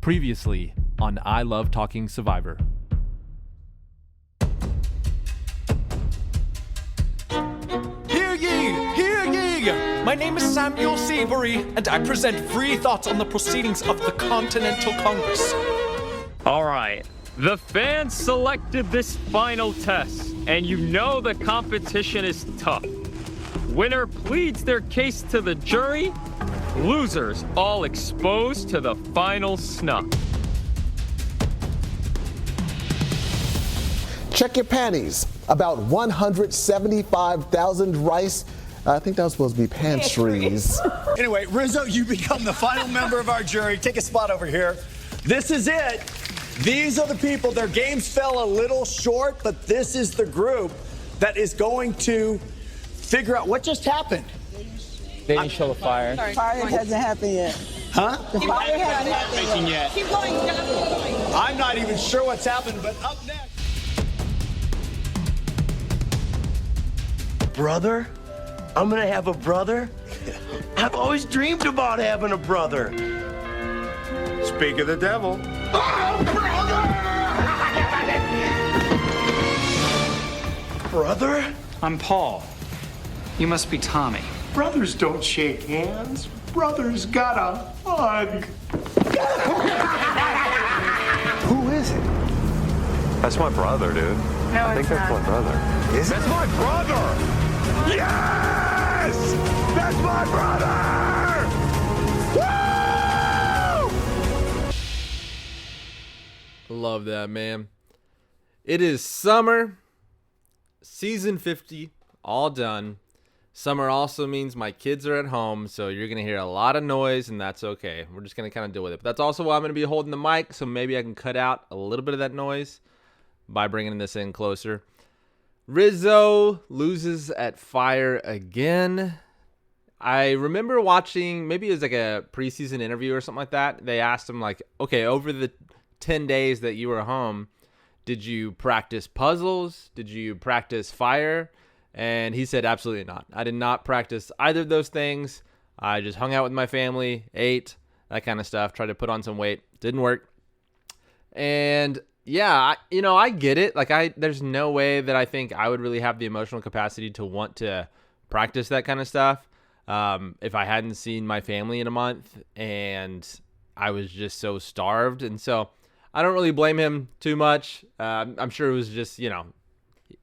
Previously on I Love Talking Survivor. Hear ye! Hear ye! My name is Samuel Seabury, and I present free thoughts on the proceedings of the Continental Congress. All right. The fans selected this final test, and you know the competition is tough. Winner pleads their case to the jury. Losers all exposed to the final snuff. Check your panties. About 175,000 rice. I think that was supposed to be pantries. Anyway, Rizzo, you become the final member of our jury. Take a spot over here. This is it. These are the people. Their games fell a little short, but this is the group that is going to figure out what just happened. They didn't show the fire. Fire hasn't happened yet. Huh? The fire hasn't happened yet. Keep going, Jonathan. I'm not even sure what's happened, but up next. Brother? I'm gonna have a brother? I've always dreamed about having a brother. Speak of the devil. Oh, brother! Brother? I'm Paul. You must be Tommy. Brothers don't shake hands. Brothers gotta hug. Who is it? That's my brother, dude. No, I think that's my brother. Is it? That's my brother! Yes! That's my brother! Woo! Love that, man. It is summer. Season 50, all done. Summer also means my kids are at home, so you're going to hear a lot of noise, and that's okay. We're just going to kind of deal with it. But that's also why I'm going to be holding the mic, so maybe I can cut out a little bit of that noise by bringing this in closer. Rizzo loses at Fire again. I remember watching, maybe it was like a preseason interview or something like that. They asked him, like, okay, over the 10 days that you were home, did you practice puzzles? Did you practice Fire? And he said, absolutely not. I did not practice either of those things. I just hung out with my family, ate, that kind of stuff, tried to put on some weight. Didn't work. And yeah, I get it. Like, there's no way that I think I would really have the emotional capacity to want to practice that kind of stuff if I hadn't seen my family in a month and I was just so starved. And so I don't really blame him too much. I'm sure it was just,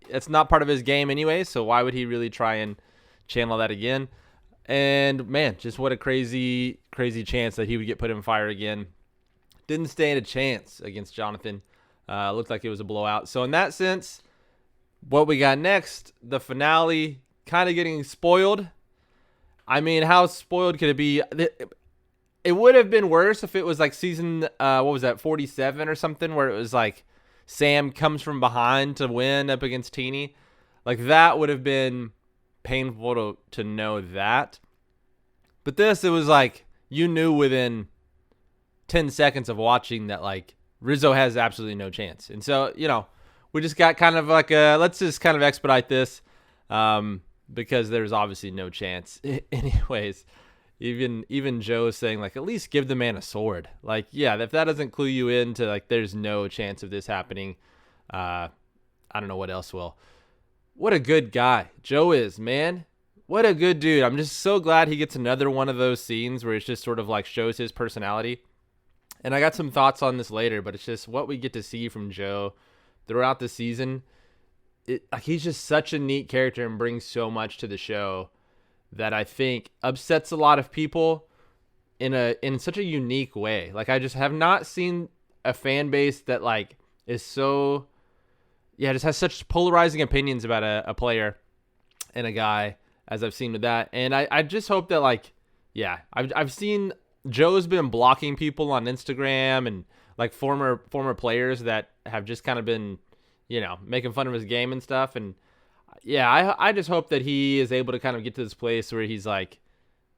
it's not part of his game anyway, so why would he really try and channel that again? And man, just what a crazy, crazy chance that he would get put in Fire again. Didn't stand a chance against Jonathan. Looked like it was a blowout. So in that sense, what we got next, the finale, kind of getting spoiled. I mean, how spoiled could it be? It would have been worse if it was like season, 47 or something, where it was like Sam comes from behind to win up against Teeny. Like, that would have been painful to know that. But this, it was like you knew within 10 seconds of watching that, like, Rizzo has absolutely no chance. And so, we just got kind of like let's just kind of expedite this because there's obviously no chance. Anyways, even Joe is saying, like, at least give the man a sword. Like, yeah, if that doesn't clue you into, like, there's no chance of this happening, I don't know what else will. What a good guy Joe is, man. What a good dude. I'm just so glad he gets another one of those scenes where it's just sort of like shows his personality. And I got some thoughts on this later, but it's just what we get to see from Joe throughout the season. He's just such a neat character and brings so much to the show that I think upsets a lot of people in such a unique way. Like, I just have not seen a fan base that, like, is so, just has such polarizing opinions about a player and a guy as I've seen with that. And I just hope that, like, I've seen Joe's been blocking people on Instagram and, like, former players that have just kind of been, making fun of his game and stuff. And I just hope that he is able to kind of get to this place where he's like,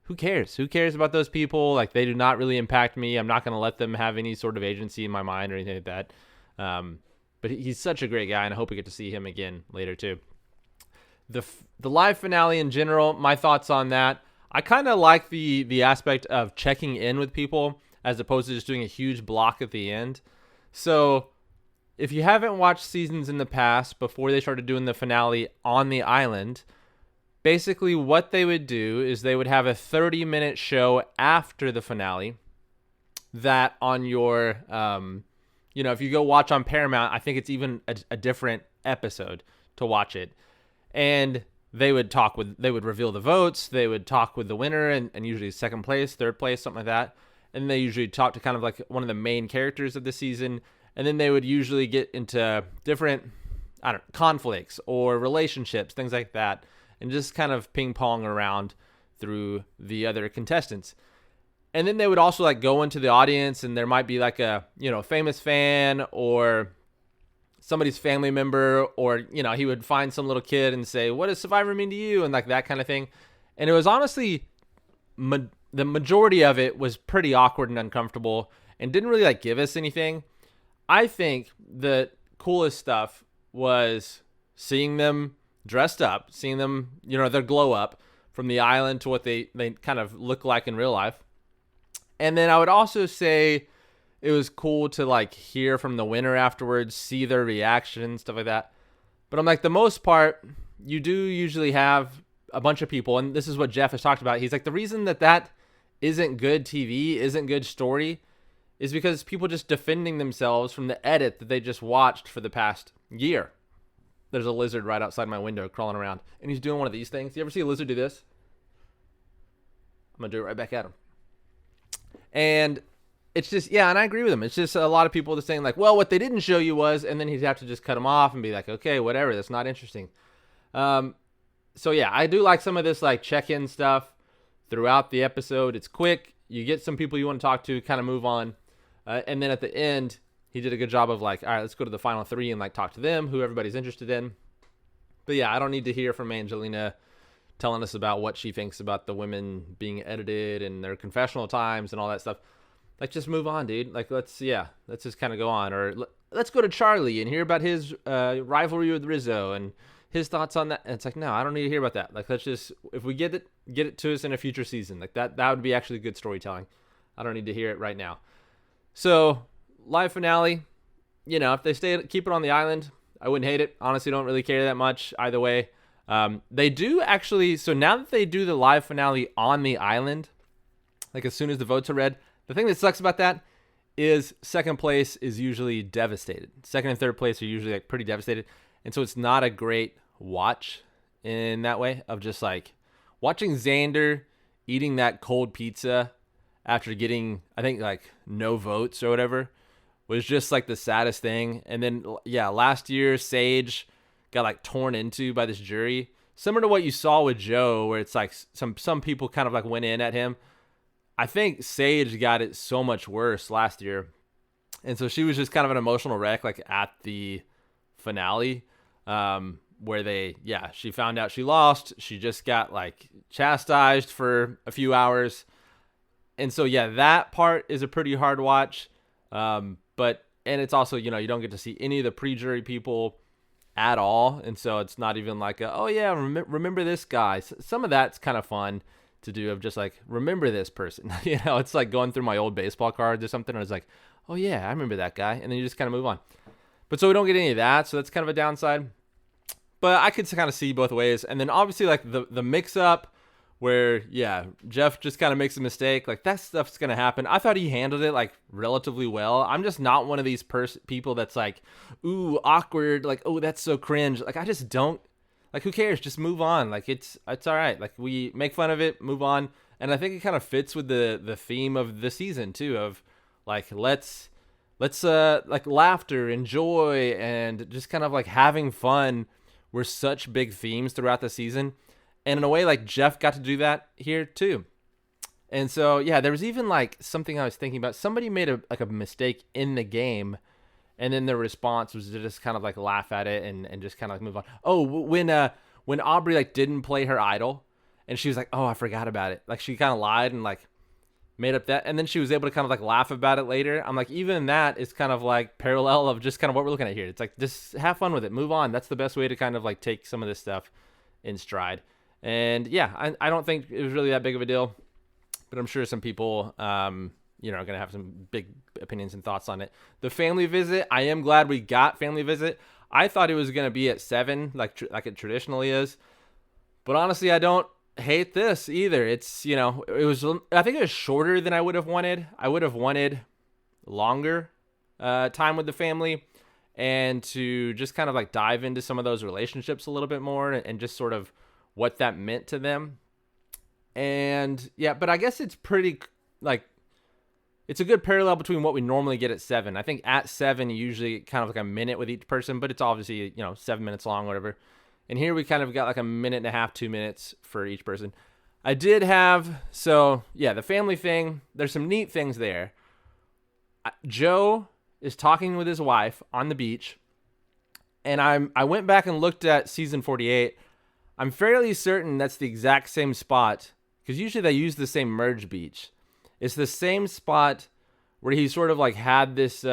who cares? Who cares about those people? Like, they do not really impact me. I'm not going to let them have any sort of agency in my mind or anything like that. But he's such a great guy, and I hope we get to see him again later too. The live finale in general, my thoughts on that. I kind of like the aspect of checking in with people as opposed to just doing a huge block at the end. So if you haven't watched seasons in the past before they started doing the finale on the island, basically what they would do is they would have a 30-minute show after the finale that on your, if you go watch on Paramount, I think it's even a different episode to watch it. And they would reveal the votes, they would talk with the winner and usually second place, third place, something like that. And they usually talk to kind of like one of the main characters of the season. And then they would usually get into different, conflicts or relationships, things like that. And just kind of ping pong around through the other contestants. And then they would also like go into the audience and there might be like a, famous fan or somebody's family member, or, he would find some little kid and say, what does Survivor mean to you? And like that kind of thing. And it was honestly, the majority of it was pretty awkward and uncomfortable and didn't really like give us anything. I think the coolest stuff was seeing them dressed up, seeing them, their glow up from the island to what they kind of look like in real life. And then I would also say it was cool to like hear from the winner afterwards, see their reaction, stuff like that. But I'm like, the most part, you do usually have a bunch of people, and this is what Jeff has talked about. He's like, the reason that isn't good TV, isn't good story, is because people just defending themselves from the edit that they just watched for the past year. There's a lizard right outside my window crawling around, and he's doing one of these things. You ever see a lizard do this? I'm going to do it right back at him. And it's just, and I agree with him. It's just a lot of people just saying like, well, what they didn't show you was, and then he'd have to just cut him off and be like, okay, whatever, that's not interesting. So yeah, I do like some of this like check-in stuff throughout the episode. It's quick. You get some people you want to talk to, kind of move on. And then at the end, he did a good job of like, all right, let's go to the final three and like talk to them, who everybody's interested in. But yeah, I don't need to hear from Angelina telling us about what she thinks about the women being edited and their confessional times and all that stuff. Like, just move on, dude. Like, let's just kind of go on. Or let's go to Charlie and hear about his rivalry with Rizzo and his thoughts on that. And it's like, no, I don't need to hear about that. Like, let's just, if we get it to us in a future season. Like, that would be actually good storytelling. I don't need to hear it right now. So, live finale, if they keep it on the island, I wouldn't hate it. Honestly, don't really care that much either way. They do actually, so now that they do the live finale on the island, like as soon as the votes are read, the thing that sucks about that is second place is usually devastated. Second and third place are usually like pretty devastated. And so it's not a great watch in that way of just like watching Xander eating that cold pizza after getting, I think like no votes or whatever, was just like the saddest thing. And then, last year, Sage got like torn into by this jury. Similar to what you saw with Joe, where it's like some people kind of like went in at him. I think Sage got it so much worse last year. And so she was just kind of an emotional wreck like at the finale where she found out she lost. She just got like chastised for a few hours. And so, that part is a pretty hard watch. And it's also, you don't get to see any of the pre-jury people at all. And so it's not even like, remember this guy. Some of that's kind of fun to do, of just like, remember this person. It's like going through my old baseball cards or something. And it's like, oh yeah, I remember that guy. And then you just kind of move on. But so we don't get any of that. So that's kind of a downside. But I could kind of see both ways. And then obviously like the mix up where, Jeff just kind of makes a mistake. Like that stuff's going to happen. I thought he handled it like relatively well. I'm just not one of these people that's like, ooh, awkward. Like, oh, that's so cringe. Like, I just don't. Like, who cares? Just move on. Like, it's all right. Like, we make fun of it, move on. And I think it kind of fits with the theme of the season, too, of, like, let's like, laughter and joy and just kind of, like, having fun were such big themes throughout the season. And in a way, like, Jeff got to do that here, too. And so, there was even, like, something I was thinking about. Somebody made a mistake in the game, and then their response was to just kind of like laugh at it and just kind of like move on. Oh, when Aubrey like didn't play her idol, and she was like, oh, I forgot about it. Like she kind of lied and like made up that, and then she was able to kind of like laugh about it later. I'm like, even that is kind of like parallel of just kind of what we're looking at here. It's like, just have fun with it, move on. That's the best way to kind of like take some of this stuff in stride. And I don't think it was really that big of a deal, but I'm sure some people, going to have some big opinions and thoughts on it. The family visit, I am glad we got family visit. I thought it was going to be at 7, like it traditionally is. But honestly, I don't hate this either. It's, I think it was shorter than I would have wanted. I would have wanted longer time with the family and to just kind of like dive into some of those relationships a little bit more and just sort of what that meant to them. And yeah, but I guess it's pretty like, it's a good parallel between what we normally get at 7. I think at 7, usually kind of like a minute with each person, but it's obviously, 7 minutes long, whatever. And here we kind of got like a minute and a half, 2 minutes for each person. I did have, so yeah, the family thing, there's some neat things there. Joe is talking with his wife on the beach. And I went back and looked at season 48. I'm fairly certain that's the exact same spot, because usually they use the same merge beach. It's the same spot where he sort of like had this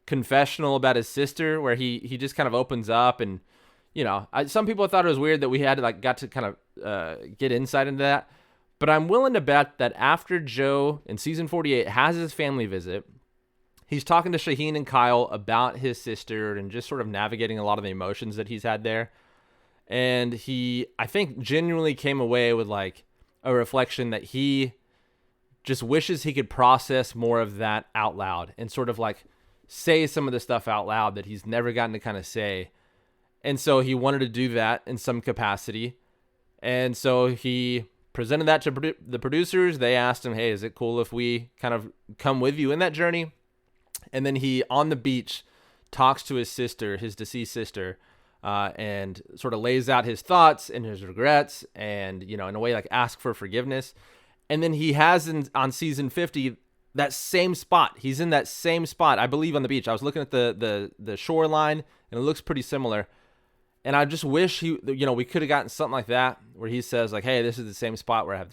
confessional about his sister, where he just kind of opens up, and some people thought it was weird that we had got to kind of get insight into that. But I'm willing to bet that after Joe in season 48 has his family visit, he's talking to Shaheen and Kyle about his sister and just sort of navigating a lot of the emotions that he's had there. And he, I think, genuinely came away with like a reflection that he just wishes he could process more of that out loud and sort of like say some of the stuff out loud that he's never gotten to kind of say. And so he wanted to do that in some capacity. And so he presented that to the producers. They asked him, hey, is it cool if we kind of come with you in that journey? And then he, on the beach, talks to his sister, his deceased sister, and sort of lays out his thoughts and his regrets and, in a way like ask for forgiveness. And then he has on season 50 that same spot. He's in that same spot, I believe, on the beach. I was looking at the shoreline, and it looks pretty similar. And I just wish we could have gotten something like that where he says like, hey, this is the same spot where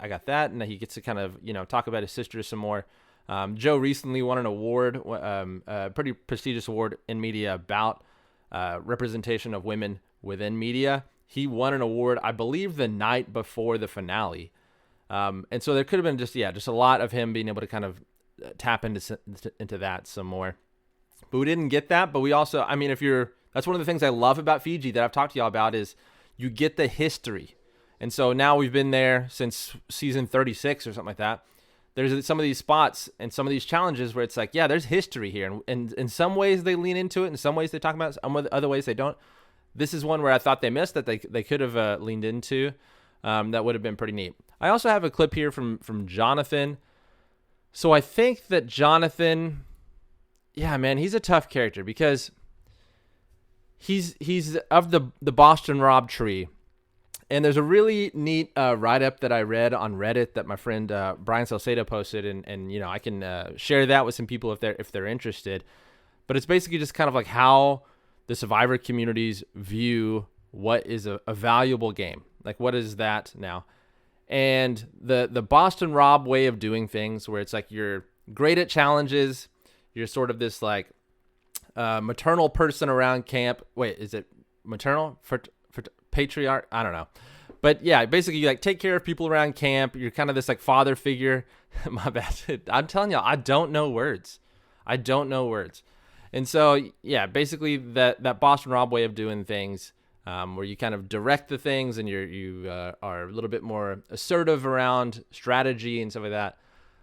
I got that, and he gets to kind of talk about his sister some more. Joe recently won an award, a pretty prestigious award in media about representation of women within media. He won an award, I believe, the night before the finale. And so there could have been just a lot of him being able to kind of tap into that some more. But we didn't get that. But we also, that's one of the things I love about Fiji that I've talked to y'all about is you get the history. And so now we've been there since season 36 or something like that. There's some of these spots and some of these challenges where it's like, yeah, there's history here. And in some ways they lean into it. In some ways they talk about it. Some other ways they don't. This is one where I thought they missed that they could have leaned into. That would have been pretty neat. I also have a clip here from Jonathan. So I think that Jonathan, yeah, man, he's a tough character because he's of the Boston Rob tree. And there's a really neat write-up that I read on Reddit that my friend Brian Salcedo posted, and I can share that with some people if they're interested. But it's basically just kind of like how the Survivor communities view what is a valuable game. Like, what is that now? And the Boston Rob way of doing things, where it's like you're great at challenges, you're sort of this like maternal person around camp. Wait, is it maternal? For patriarch? I don't know. But yeah, basically you like take care of people around camp. You're kind of this like father figure. My bad. I'm telling y'all, I don't know words. And so yeah, basically that Boston Rob way of doing things, where you kind of direct the things and you are a little bit more assertive around strategy and stuff like that.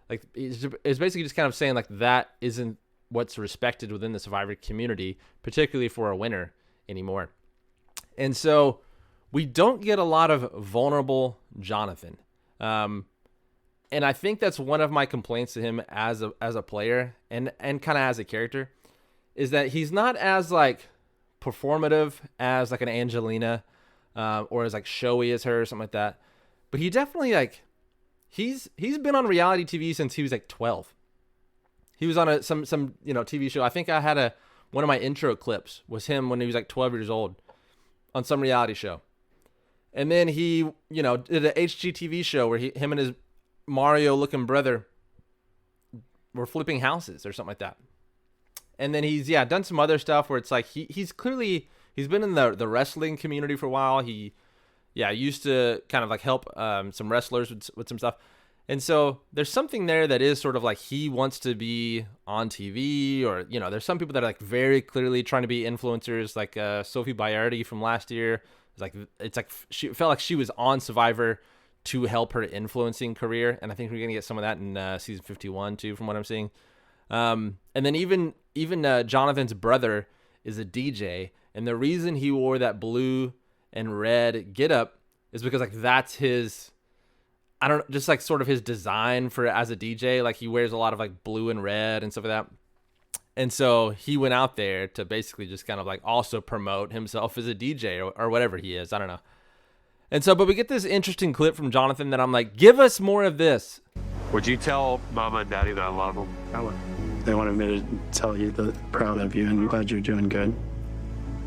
Like it's basically just kind of saying like that isn't what's respected within the Survivor community, particularly for a winner anymore. And so we don't get a lot of vulnerable Jonathan. And I think that's one of my complaints to him as a player and kind of as a character, is that he's not as like performative as like an Angelina, or as like showy as her or something like that. But he definitely like, he's been on reality TV since he was like 12. He was on some TV show. I think I had one of my intro clips was him when he was like 12 years old on some reality show. And then he, did an HGTV show where him and his Mario-looking brother were flipping houses or something like that. And then he's done some other stuff where it's like he's been in the wrestling community for a while. He used to kind of like help some wrestlers with some stuff. And so there's something there that is sort of like he wants to be on TV, or, you know, there's some people that are like very clearly trying to be influencers, like Sophie Bayardi from last year. It's like she felt like she was on Survivor to help her influencing career. And I think we're going to get some of that in season 51 too, from what I'm seeing. And then even Jonathan's brother is a DJ. And the reason he wore that blue and red getup is because like that's his, I don't know, just like sort of his design for as a DJ. Like he wears a lot of like blue and red and stuff like that. And so he went out there to basically just kind of like also promote himself as a DJ or whatever he is. I don't know. And so, but we get this interesting clip from Jonathan that I'm like, give us more of this. Would you tell Mama and Daddy that I love them? I would. They wanted me to tell you that I'm proud of you and glad you're doing good.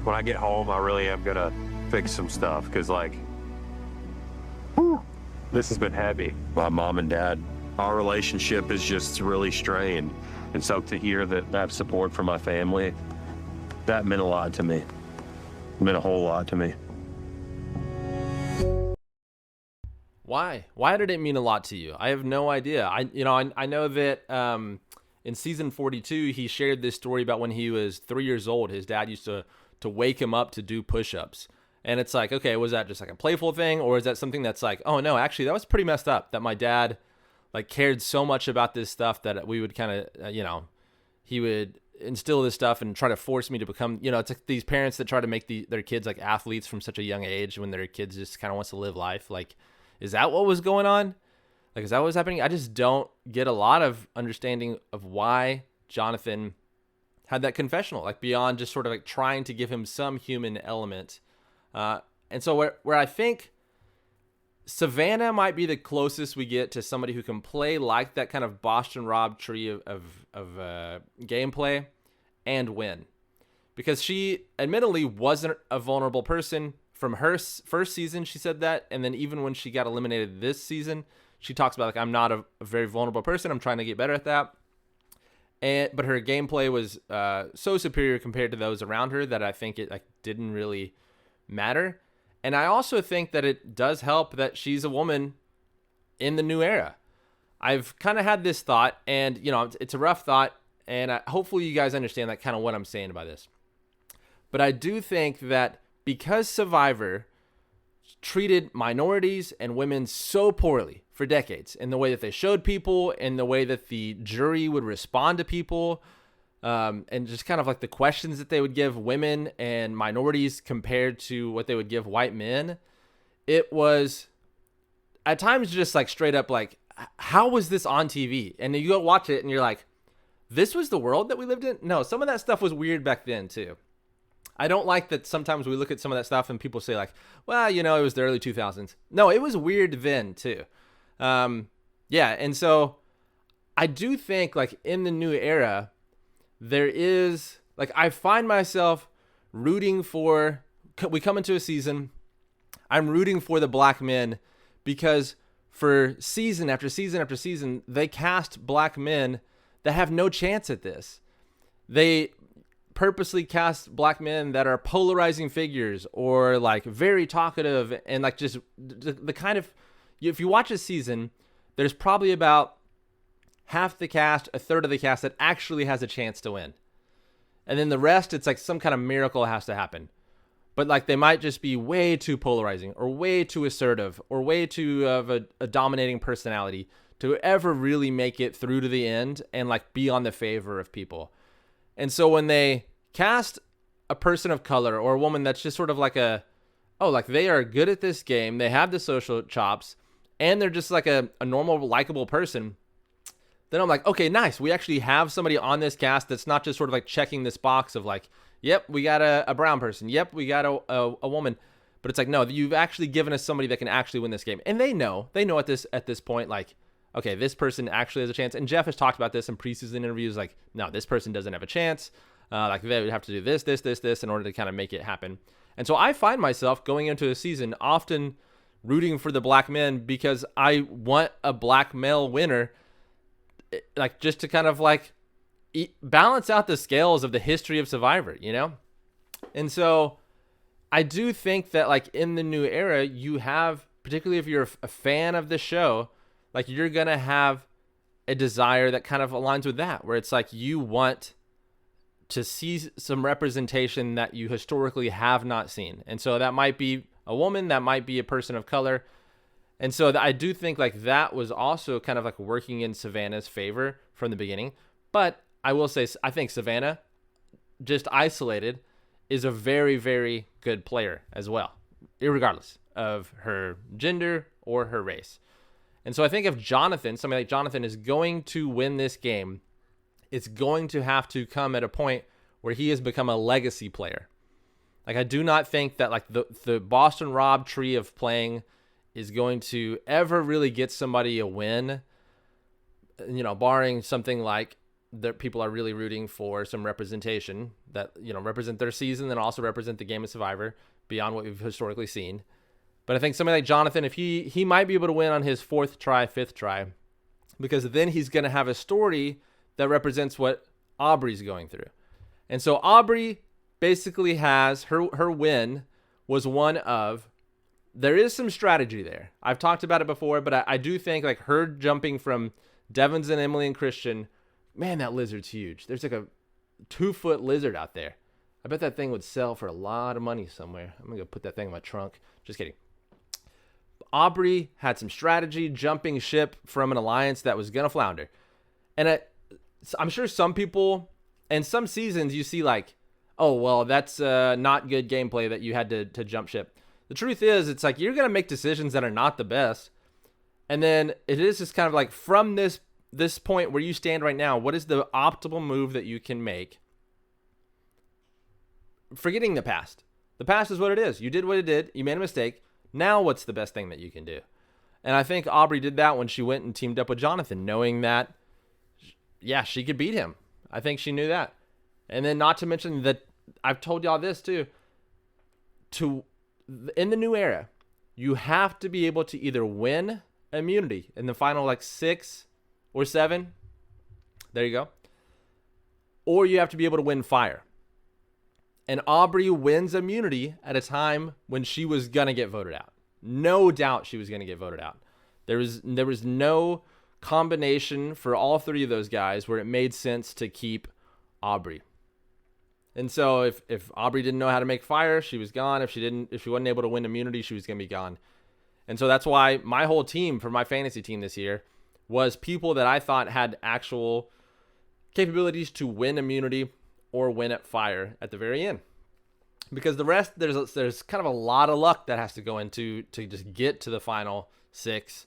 When I get home, I really am gonna fix some stuff because, like, whew, this has been heavy. My mom and dad, our relationship is just really strained. And so to hear that I have support from my family, that meant a lot to me. It meant a whole lot to me. Why? Why did it mean a lot to you? I have no idea. I know that in season 42, he shared this story about when he was 3 years old. His dad used to wake him up to do push-ups. And it's like, okay, was that just like a playful thing? Or is that something that's like, oh no, actually that was pretty messed up, that my dad like cared so much about this stuff that we would kind of, he would instill this stuff and try to force me to become, it's like these parents that try to make their kids like athletes from such a young age when their kids just kind of wants to live life. Like, is that what was going on? Like, is that what was happening? I just don't get a lot of understanding of why Jonathan had that confessional, like beyond just sort of like trying to give him some human element. And so where I think Savannah might be the closest we get to somebody who can play like that kind of Boston Rob tree of gameplay and win. Because she admittedly wasn't a vulnerable person. From her first season, she said that. And then even when she got eliminated this season, she talks about, like, I'm not a very vulnerable person. I'm trying to get better at that. But her gameplay was so superior compared to those around her that I think it like didn't really matter. And I also think that it does help that she's a woman in the new era. I've kind of had this thought, and it's a rough thought, and hopefully you guys understand like kind of what I'm saying by this. But I do think that because Survivor treated minorities and women so poorly for decades in the way that they showed people, in the way that the jury would respond to people, and just kind of like the questions that they would give women and minorities compared to what they would give white men, it was at times just like straight up like, how was this on TV? And then you go watch it and you're like, this was the world that we lived in? No, some of that stuff was weird back then too. I don't like that sometimes we look at some of that stuff and people say like, well, it was the early 2000s. No, it was weird then too. And so I do think like in the new era, there is like, I find myself rooting for, we come into a season, I'm rooting for the black men because for season after season after season, they cast black men that have no chance at this. They purposely cast black men that are polarizing figures or like very talkative and like just the kind of, if you watch a season, there's probably about half the cast, a third of the cast that actually has a chance to win. And then the rest, it's like some kind of miracle has to happen. But like they might just be way too polarizing or way too assertive or way too of a dominating personality to ever really make it through to the end and like be on the favor of people. And so when they cast a person of color or a woman that's just sort of like like they are good at this game, they have the social chops, and they're just like a normal, likable person, then I'm like, okay, nice. We actually have somebody on this cast that's not just sort of like checking this box of like, yep, we got a brown person. Yep, we got a woman. But it's like, no, you've actually given us somebody that can actually win this game. And they know at this point, like, okay, this person actually has a chance. And Jeff has talked about this in preseason interviews, like, no, this person doesn't have a chance. Like they would have to do this in order to kind of make it happen. And so I find myself going into a season often rooting for the black men because I want a black male winner, like just to kind of like balance out the scales of the history of Survivor, And so I do think that like in the new era, you have, particularly if you're a fan of the show, like you're going to have a desire that kind of aligns with that, where it's like you want to see some representation that you historically have not seen. And so that might be a woman, that might be a person of color. And so I do think like that was also kind of like working in Savannah's favor from the beginning. But I will say, I think Savannah, just isolated, is a very, very good player as well, irregardless of her gender or her race. And so I think if Jonathan, somebody like Jonathan, is going to win this game, it's going to have to come at a point where he has become a legacy player. Like, I do not think that like the Boston Rob tree of playing is going to ever really get somebody a win, you know, barring something like that people are really rooting for some representation that, you know, represent their season and also represent the game of Survivor beyond what we've historically seen. But I think somebody like Jonathan, if he might be able to win on his 4th try, 5th try, because then he's going to have a story that represents what Aubrey's going through. And so Aubrey basically has her win was one of, there is some strategy there. I've talked about it before, but I do think like her jumping from Devins and Emily and Christian, man, that lizard's huge. There's like a 2-foot lizard out there. I bet that thing would sell for a lot of money somewhere. I'm going to go put that thing in my trunk. Just kidding. Aubrey had some strategy, jumping ship from an alliance that was going to flounder. And I'm sure some people, and some seasons you see like, oh, well, that's not good gameplay that you had to jump ship. The truth is, it's like you're going to make decisions that are not the best. And then it is just kind of like from this point where you stand right now, what is the optimal move that you can make? Forgetting the past. The past is what it is. You did what it did. You made a mistake. Now what's the best thing that you can do? And I think Aubrey did that when she went and teamed up with Jonathan, knowing that, yeah, she could beat him. I think she knew that. And then not to mention that I've told y'all this too. In the new era, you have to be able to either win immunity in the final like 6 or 7. There you go. Or you have to be able to win fire. And Aubrey wins immunity at a time when she was going to get voted out. No doubt she was going to get voted out. There was no combination for all 3 of those guys where it made sense to keep Aubrey. And so if Aubrey didn't know how to make fire, she was gone. If she wasn't able to win immunity, she was going to be gone. And so that's why my whole team for my fantasy team this year was people that I thought had actual capabilities to win immunity or win at fire at the very end. Because the rest, there's kind of a lot of luck that has to go into to just get to the final 6.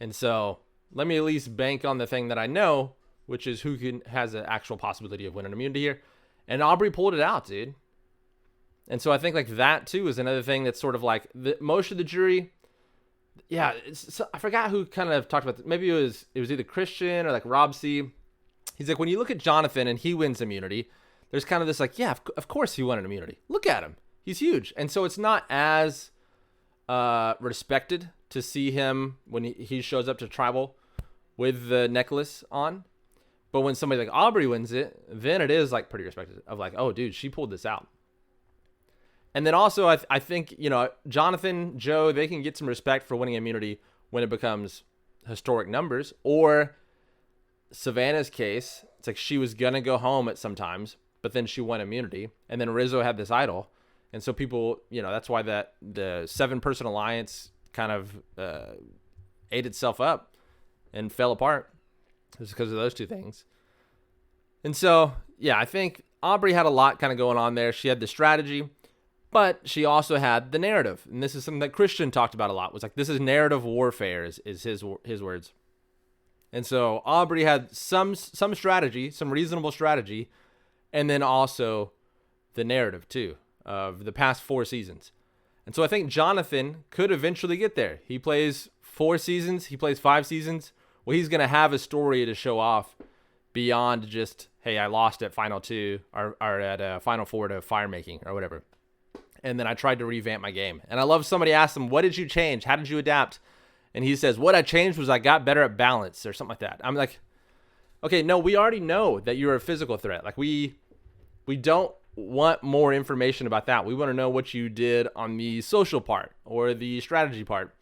And so let me at least bank on the thing that I know, which is who has an actual possibility of winning immunity here. And Aubrey pulled it out, dude. And so I think like that too is another thing that's sort of like most of the jury. Yeah, I forgot who kind of talked about this. Maybe it was either Christian or like Rob C. He's like, when you look at Jonathan and he wins immunity, there's kind of this like, yeah, of course he won an immunity. Look at him. He's huge. And so it's not as respected to see him when he shows up to tribal with the necklace on. But when somebody like Aubrey wins it, then it is like pretty respected of like, oh, dude, she pulled this out. And then also I think, you know, Jonathan, Joe, they can get some respect for winning immunity when it becomes historic numbers. Or Savannah's case, it's like she was going to go home at some times, but then she won immunity. And then Rizzo had this idol. And so people, you know, that's why the 7-person alliance kind of ate itself up and fell apart. It's because of those 2 things. And so, yeah, I think Aubrey had a lot kind of going on there. She had the strategy, but she also had the narrative. And this is something that Christian talked about a lot. Was like, this is narrative warfare is his words. And so Aubrey had some strategy, some reasonable strategy, and then also the narrative too of the past 4 seasons. And so I think Jonathan could eventually get there. He plays 4 seasons. He plays 5 seasons. Well, he's going to have a story to show off beyond just, hey, I lost at Final 2 or at Final 4 to fire making or whatever. And then I tried to revamp my game. And I love somebody asked him, what did you change? How did you adapt? And he says, what I changed was I got better at balance or something like that. I'm like, okay, no, we already know that you're a physical threat. Like we don't want more information about that. We want to know what you did on the social part or the strategy part.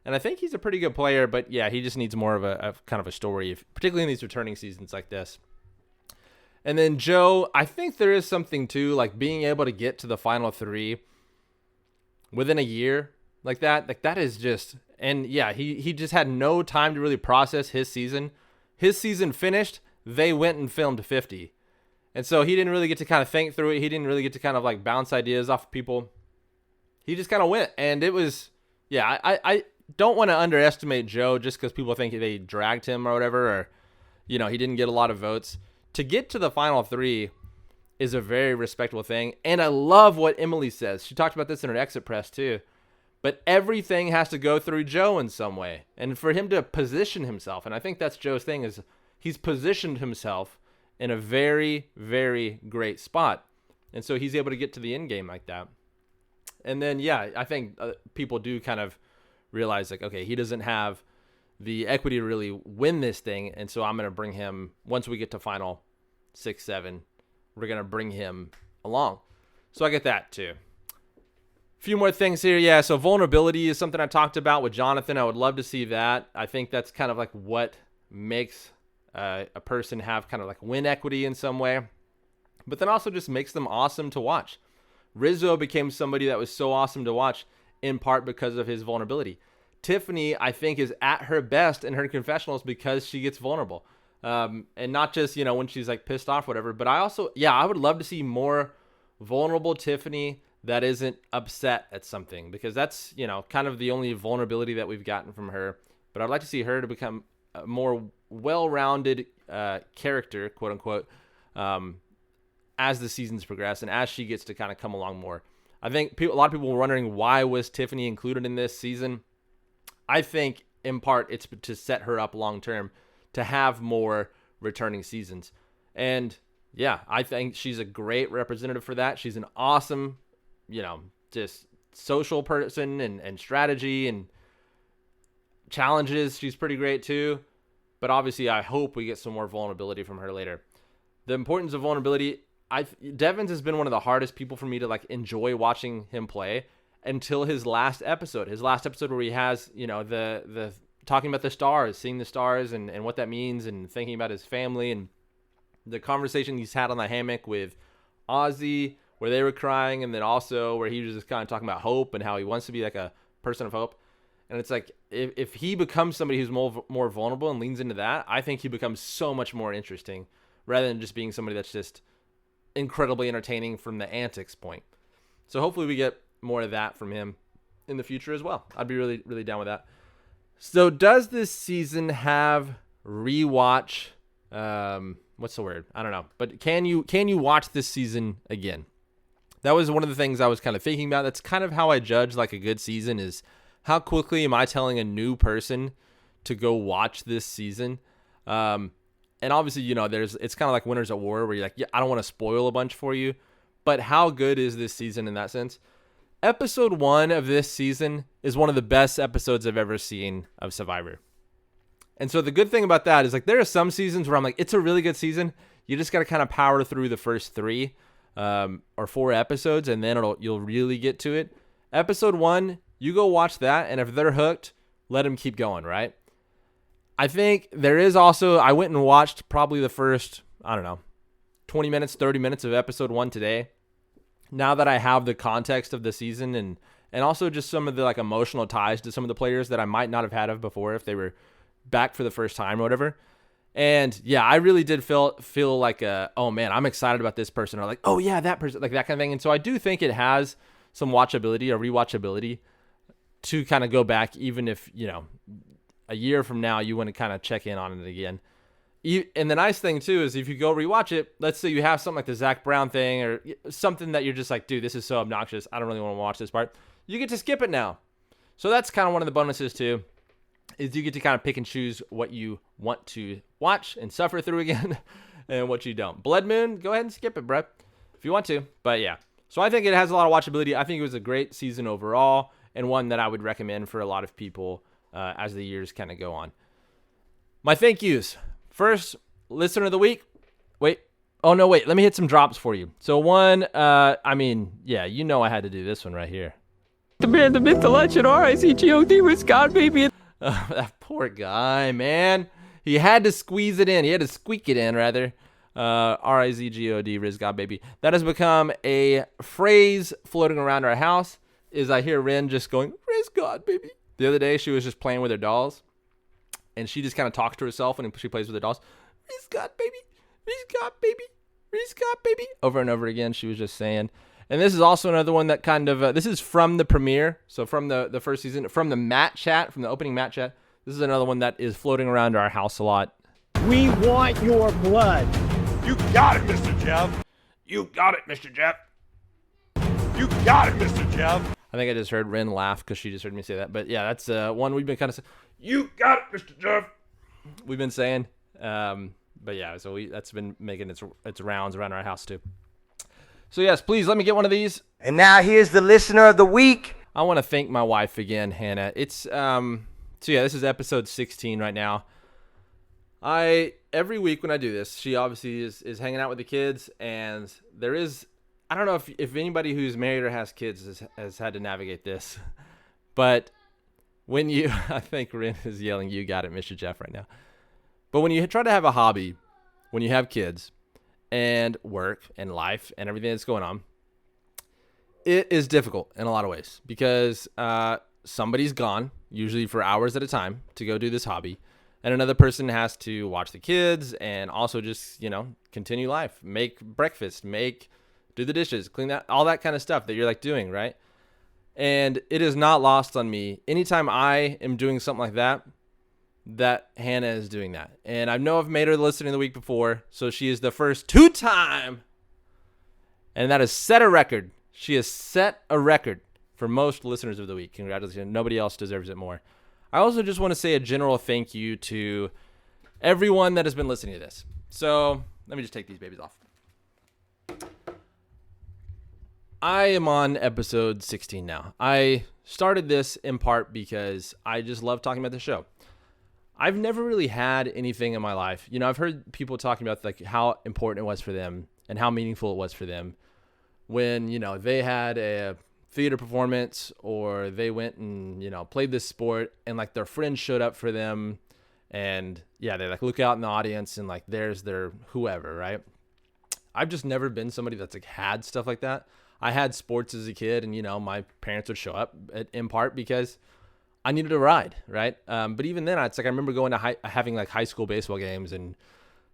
And I think he's a pretty good player, but yeah, he just needs more of a kind of a story, particularly in these returning seasons like this. And then Joe, I think there is something too, like being able to get to the final 3 within a year like that. Like that is just, and yeah, he just had no time to really process his season. His season finished, they went and filmed 50. And so he didn't really get to kind of think through it. He didn't really get to kind of like bounce ideas off of people. He just kind of went. And it was, yeah, I don't want to underestimate Joe just because people think they dragged him or whatever, or, you know, he didn't get a lot of votes. To get to the final 3 is a very respectable thing. And I love what Emily says. She talked about this in her exit press too. But everything has to go through Joe in some way. And for him to position himself, and I think that's Joe's thing, is he's positioned himself in a very, very great spot. And so he's able to get to the end game like that. And then, yeah, I think people do kind of realize, like, okay, he doesn't have the equity to really win this thing. And so I'm going to bring him, once we get to final 6, 7, we're going to bring him along. So I get that too. A few more things here. Yeah, so vulnerability is something I talked about with Jonathan. I would love to see that. I think that's kind of like what makes a person have kind of like win equity in some way, but then also just makes them awesome to watch. Rizzo became somebody that was so awesome to watch in part because of his vulnerability. Tiffany, I think, is at her best in her confessionals because she gets vulnerable. And not just, you know, when she's like pissed off, whatever, but I also, yeah, I would love to see more vulnerable Tiffany that isn't upset at something, because that's, you know, kind of the only vulnerability that we've gotten from her. But I'd like to see her to become a more well-rounded character, quote unquote, as the seasons progress and as she gets to kind of come along more. I think a lot of people were wondering, why was Tiffany included in this season? I think in part it's to set her up long-term to have more returning seasons. And yeah, I think she's a great representative for that. She's an awesome, you know, just social person and strategy and challenges. She's pretty great too. But obviously, I hope we get some more vulnerability from her later. The importance of vulnerability, Devins has been one of the hardest people for me to like enjoy watching him play until his last episode. His last episode where he has, you know, the talking about the stars, seeing the stars and what that means, and thinking about his family, and the conversation he's had on the hammock with Ozzy where they were crying, and then also where he was just kind of talking about hope and how he wants to be like a person of hope. And it's like, if he becomes somebody who's more vulnerable and leans into that, I think he becomes so much more interesting rather than just being somebody that's just incredibly entertaining from the antics point. So hopefully we get more of that from him in the future as well. I'd be really, really down with that. So does this season have rewatch? What's the word? I don't know. But can you watch this season again? That was one of the things I was kind of thinking about. That's kind of how I judge like a good season, is how quickly am I telling a new person to go watch this season? And obviously, you know, it's kind of like Winners at War, where you're like, yeah, I don't want to spoil a bunch for you, but how good is this season in that sense? Episode 1 of this season is one of the best episodes I've ever seen of Survivor. And so the good thing about that is, like, there are some seasons where I'm like, it's a really good season. You just got to kind of power through the first 3 or 4 episodes, and then you'll really get to it. Episode 1, you go watch that, and if they're hooked, let them keep going, right? I think there is also, I went and watched probably the first, 20 minutes, 30 minutes of episode 1 today. Now that I have the context of the season and also just some of the like emotional ties to some of the players that I might not have had of before if they were back for the first time or whatever. And yeah, I really did feel like, oh man, I'm excited about this person, or like, oh yeah, that person, like that kind of thing. And so I do think it has some watchability or rewatchability to kind of go back, even if, you know, a year from now you want to kind of check in on it again. And the nice thing too is if you go rewatch it, let's say you have something like the Zach Brown thing or something that you're just like, dude, this is so obnoxious, I don't really want to watch this part. You get to skip it now. So that's kind of one of the bonuses too, is you get to kind of pick and choose what you want to watch and suffer through again and what you don't. Blood Moon, go ahead and skip it, bro, if you want to. But yeah, so I think it has a lot of watchability. I think it was a great season overall, and one that I would recommend for a lot of people as the years kind of go on. My thank yous. First, listener of the week. Let me hit some drops for you. So one, yeah, you know I had to do this one right here. The man, the myth, the legend, R-I-Z-G-O-D, Riz God, baby. That poor guy, man. He had to squeeze it in. He had to squeak it in, rather. R-I-Z-G-O-D, Riz God, baby. That has become a phrase floating around our house. Is I hear Ren just going, Riz God, baby. The other day, she was just playing with her dolls. And she just kind of talks to herself when she plays with her dolls. Riz God, baby. Riz God, baby. Riz God, baby. Over and over again, she was just saying. And this is also another one that kind of, this is from the premiere. So from the first season, from the Matt chat, from the opening Matt chat. This is another one that is floating around our house a lot. We want your blood. You got it, Mr. Jeff. You got it, Mr. Jeff. You got it, Mr. Jeff. I think I just heard Ren laugh because she just heard me say that. But yeah, that's one we've been kind of saying. You got it, Mr. Jeff. We've been saying. But yeah, so that's been making its rounds around our house too. So yes, please let me get one of these. And now here's the listener of the week. I want to thank my wife again, Hannah. It's so yeah, this is episode 16 right now. Every week when I do this, she obviously is hanging out with the kids, and there is, I don't know if anybody who's married or has kids has had to navigate this, but when you, I think Ren is yelling, "You got it, Mr. Jeff," right now. But when you try to have a hobby, when you have kids and work and life and everything that's going on, it is difficult in a lot of ways because somebody's gone, usually for hours at a time, to go do this hobby. And another person has to watch the kids and also just, continue life, make breakfast, do the dishes, clean that, all that kind of stuff that you're like doing, right? And it is not lost on me. Anytime I am doing something like that Hannah is doing that. And I know I've made her the listener of the week before, so she is the first two-time, and that has set a record. She has set a record for most listeners of the week. Congratulations. Nobody else deserves it more. I also just want to say a general thank you to everyone that has been listening to this. So let me just take these babies off. I am on episode 16 now. I started this in part because I just love talking about the show. I've never really had anything in my life. I've heard people talking about like how important it was for them and how meaningful it was for them when, they had a theater performance or they went and, played this sport and like their friends showed up for them and yeah, they like look out in the audience and like there's their whoever, right? I've just never been somebody that's like had stuff like that. I had sports as a kid and, my parents would show up in part because I needed a ride, right? But even then, it's like I remember going to having like high school baseball games, and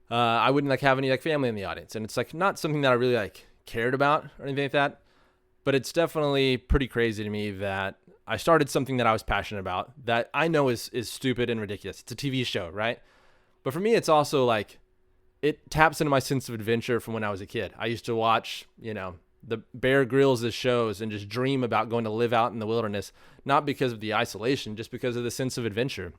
I wouldn't like have any like family in the audience, and it's like not something that I really like cared about or anything like that. But it's definitely pretty crazy to me that I started something that I was passionate about that I know is stupid and ridiculous. It's a TV show, right? But for me, it's also like it taps into my sense of adventure from when I was a kid. I used to watch, the Bear Grylls' shows and just dream about going to live out in the wilderness, not because of the isolation, just because of the sense of adventure.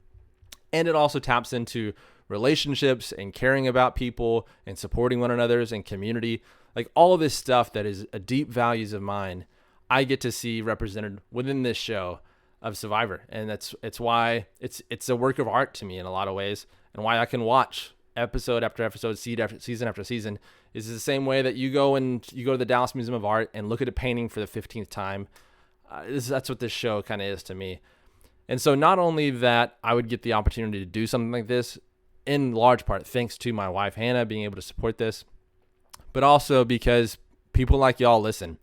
And it also taps into relationships and caring about people and supporting one another's and community. Like all of this stuff that is a deep values of mine, I get to see represented within this show of Survivor. And it's why it's a work of art to me in a lot of ways, and why I can watch episode after episode, season after season. Is the same way that you go to the Dallas Museum of Art and look at a painting for the 15th time. That's what this show kind of is to me. And so not only that I would get the opportunity to do something like this, in large part thanks to my wife Hannah being able to support this, but also because people like y'all listen.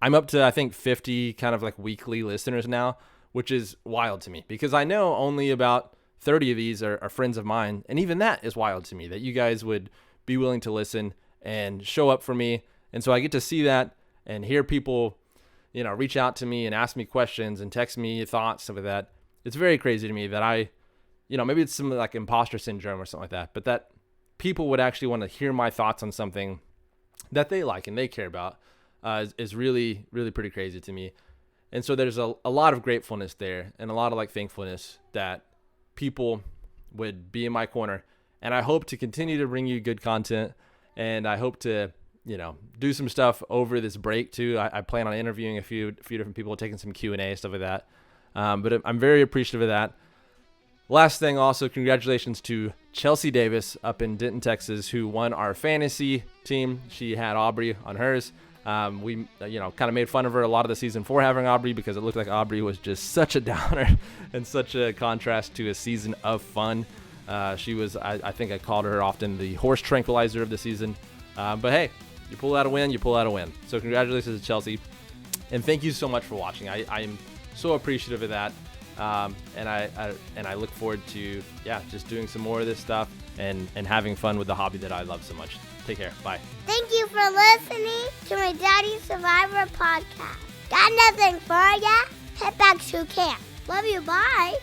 I'm up to, I think, 50 kind of like weekly listeners now, which is wild to me because I know only about 30 of these are friends of mine. And even that is wild to me that you guys would be willing to listen and show up for me. And so I get to see that and hear people, reach out to me and ask me questions and text me thoughts, stuff like that. It's very crazy to me that I, maybe it's some like imposter syndrome or something like that, but that people would actually want to hear my thoughts on something that they like and they care about is really, really pretty crazy to me. And so there's a lot of gratefulness there and a lot of like thankfulness that people would be in my corner. And I hope to continue to bring you good content. And I hope to, do some stuff over this break too. I plan on interviewing a few different people, taking some Q&A, stuff like that. But I'm very appreciative of that. Last thing also, congratulations to Chelsea Davis up in Denton, Texas, who won our fantasy team. She had Aubrey on hers. We kind of made fun of her a lot of the season for having Aubrey because it looked like Aubrey was just such a downer and such a contrast to a season of fun. She was, I think I called her often the horse tranquilizer of the season. But hey, you pull out a win, you pull out a win. So congratulations to Chelsea. And thank you so much for watching. I am so appreciative of that. And I look forward to, just doing some more of this stuff and having fun with the hobby that I love so much. Take care. Bye. Thank you for listening to my Daddy Survivor podcast. Got nothing for ya? Head back to camp. Love you. Bye.